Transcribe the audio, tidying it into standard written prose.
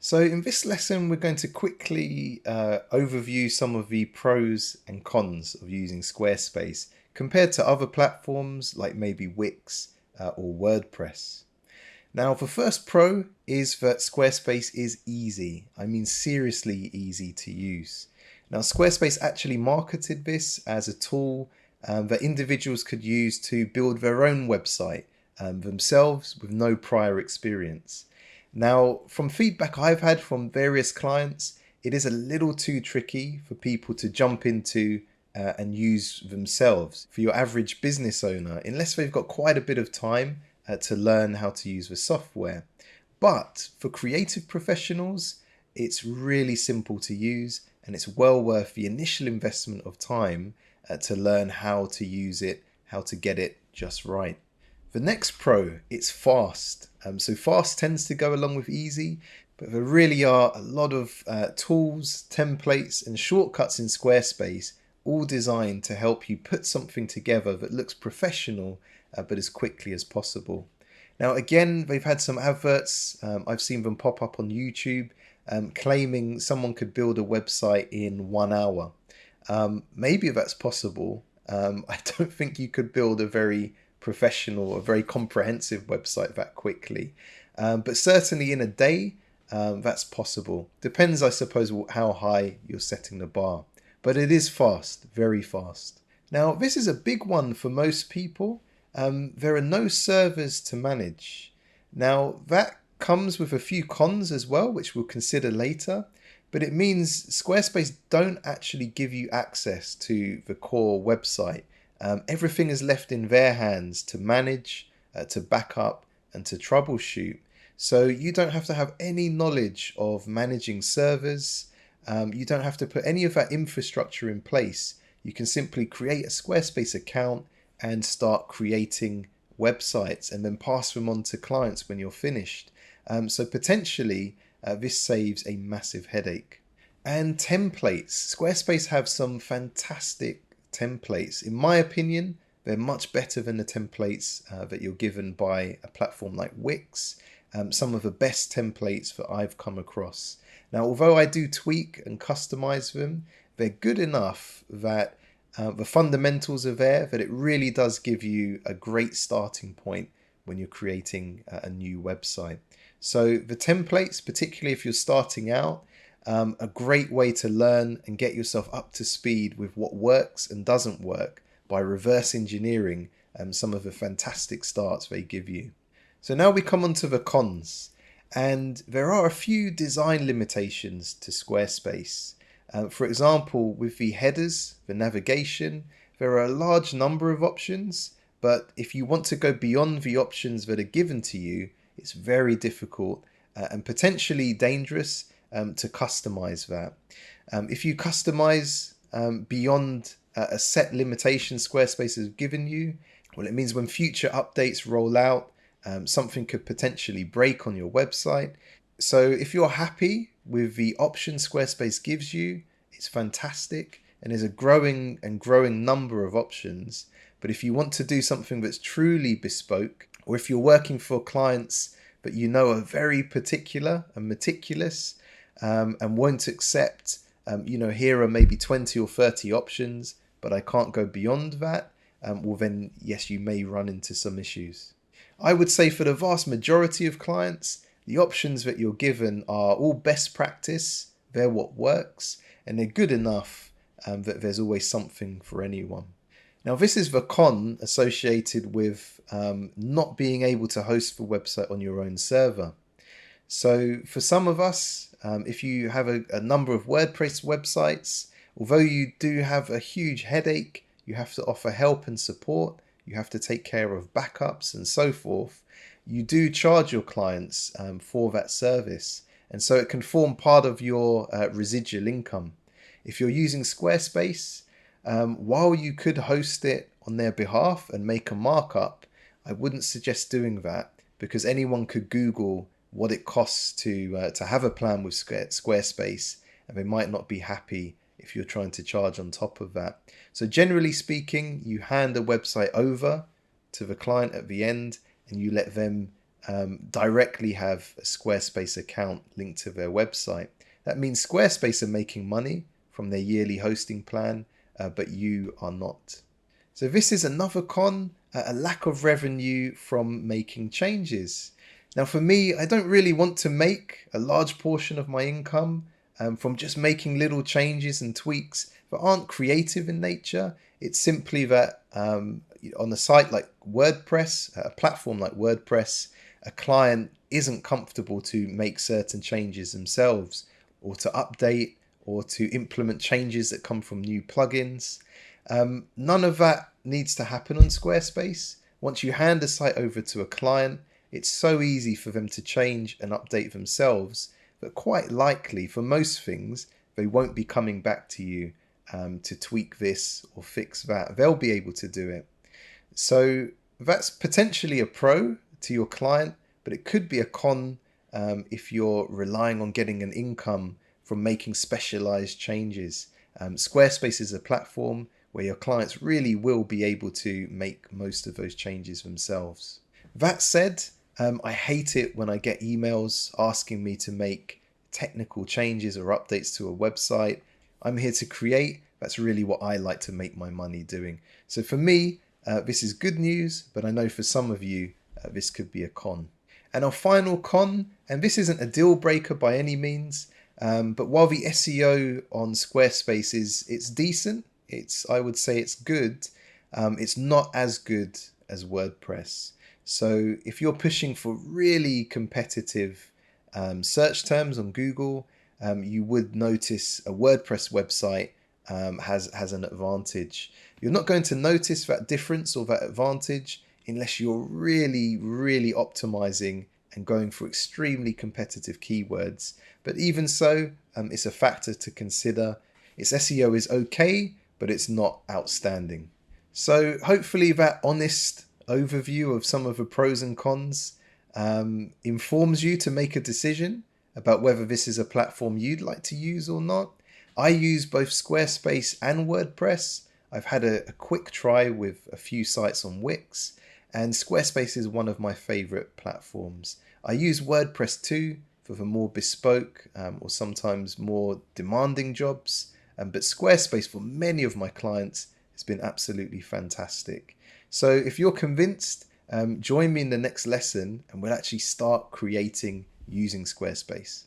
So in this lesson, we're going to quickly overview some of the pros and cons of using Squarespace compared to other platforms like maybe Wix or WordPress. Now, the first pro is that Squarespace is easy. I mean, seriously easy to use. Now, Squarespace actually marketed this as a tool that individuals could use to build their own website themselves with no prior experience. Now, from feedback I've had from various clients, it is a little too tricky for people to jump into and use themselves for your average business owner, unless they've got quite a bit of time to learn how to use the software. But for creative professionals, it's really simple to use and it's well worth the initial investment of time to learn how to use it, how to get it just right. The next pro, it's fast. So fast tends to go along with easy, but there really are a lot of tools, templates, and shortcuts in Squarespace, all designed to help you put something together that looks professional, but as quickly as possible. Now, again, they've had some adverts. I've seen them pop up on YouTube claiming someone could build a website in 1 hour. Maybe that's possible. I don't think you could build a very professional, a very comprehensive website that quickly. But certainly in a day, that's possible. Depends, I suppose, how high you're setting the bar. But it is fast, very fast. Now, this is a big one for most people. There are no servers to manage. Now, that comes with a few cons as well, which we'll consider later. But it means Squarespace don't actually give you access to the core website. Everything is left in their hands to manage, to back up, and to troubleshoot. So you don't have to have any knowledge of managing servers. You don't have to put any of that infrastructure in place. You can simply create a Squarespace account and start creating websites and then pass them on to clients when you're finished. So potentially this saves a massive headache. And templates. Squarespace have some fantastic templates. In my opinion, they're much better than the templates that you're given by a platform like Wix. Some of the best templates that I've come across. Now, although I do tweak and customize them, they're good enough that the fundamentals are there, that it really does give you a great starting point when you're creating a new website. So the templates, particularly if you're starting out, a great way to learn and get yourself up to speed with what works and doesn't work by reverse engineering some of the fantastic starts they give you. So now we come on to the cons, and there are a few design limitations to Squarespace. For example, with the headers, the navigation, there are a large number of options, but if you want to go beyond the options that are given to you, it's very difficult and potentially dangerous to customize that. If you customize beyond a set limitation Squarespace has given you, well, it means when future updates roll out, something could potentially break on your website. So if you're happy with the options Squarespace gives you, it's fantastic, and there's a growing number of options. But if you want to do something that's truly bespoke, or if you're working for clients that you know are very particular and meticulous, and won't accept, here are maybe 20 or 30 options, but I can't go beyond that, well then, yes, you may run into some issues. I would say for the vast majority of clients, the options that you're given are all best practice, they're what works, and they're good enough that there's always something for anyone. Now, this is the con associated with not being able to host the website on your own server. So for some of us, if you have a number of WordPress websites, although you do have a huge headache, you have to offer help and support, you have to take care of backups and so forth, you do charge your clients for that service. And so it can form part of your residual income. If you're using Squarespace, while you could host it on their behalf and make a markup, I wouldn't suggest doing that, because anyone could Google what it costs to have a plan with Squarespace, and they might not be happy if you're trying to charge on top of that. So generally speaking, you hand the website over to the client at the end and you let them directly have a Squarespace account linked to their website. That means Squarespace are making money from their yearly hosting plan, but you are not. So this is another con, a lack of revenue from making changes. Now for me, I don't really want to make a large portion of my income from just making little changes and tweaks that aren't creative in nature. It's simply that on a site like WordPress, a platform like WordPress, a client isn't comfortable to make certain changes themselves, or to update, or to implement changes that come from new plugins. None of that needs to happen on Squarespace. Once you hand a site over to a client, it's so easy for them to change and update themselves that quite likely for most things, they won't be coming back to you to tweak this or fix that. They'll be able to do it. So that's potentially a pro to your client, but it could be a con if you're relying on getting an income from making specialized changes. Squarespace is a platform where your clients really will be able to make most of those changes themselves. That said, I hate it when I get emails asking me to make technical changes or updates to a website. I'm here to create. That's really what I like to make my money doing. So for me, this is good news, but I know for some of you, this could be a con. And our final con, and this isn't a deal breaker by any means, but while the SEO on Squarespace it's decent, I would say it's good, it's not as good as WordPress. So if you're pushing for really competitive search terms on Google, you would notice a WordPress website has an advantage. You're not going to notice that difference or that advantage unless you're really, really optimizing and going for extremely competitive keywords. But even so, it's a factor to consider. Its SEO is okay, but it's not outstanding. So hopefully that honest overview of some of the pros and cons informs you to make a decision about whether this is a platform you'd like to use or not. I use both Squarespace and WordPress. I've had a quick try with a few sites on Wix, and Squarespace is one of my favorite platforms. I use WordPress too for the more bespoke or sometimes more demanding jobs, but Squarespace for many of my clients has been absolutely fantastic. So if you're convinced, join me in the next lesson and we'll actually start creating using Squarespace.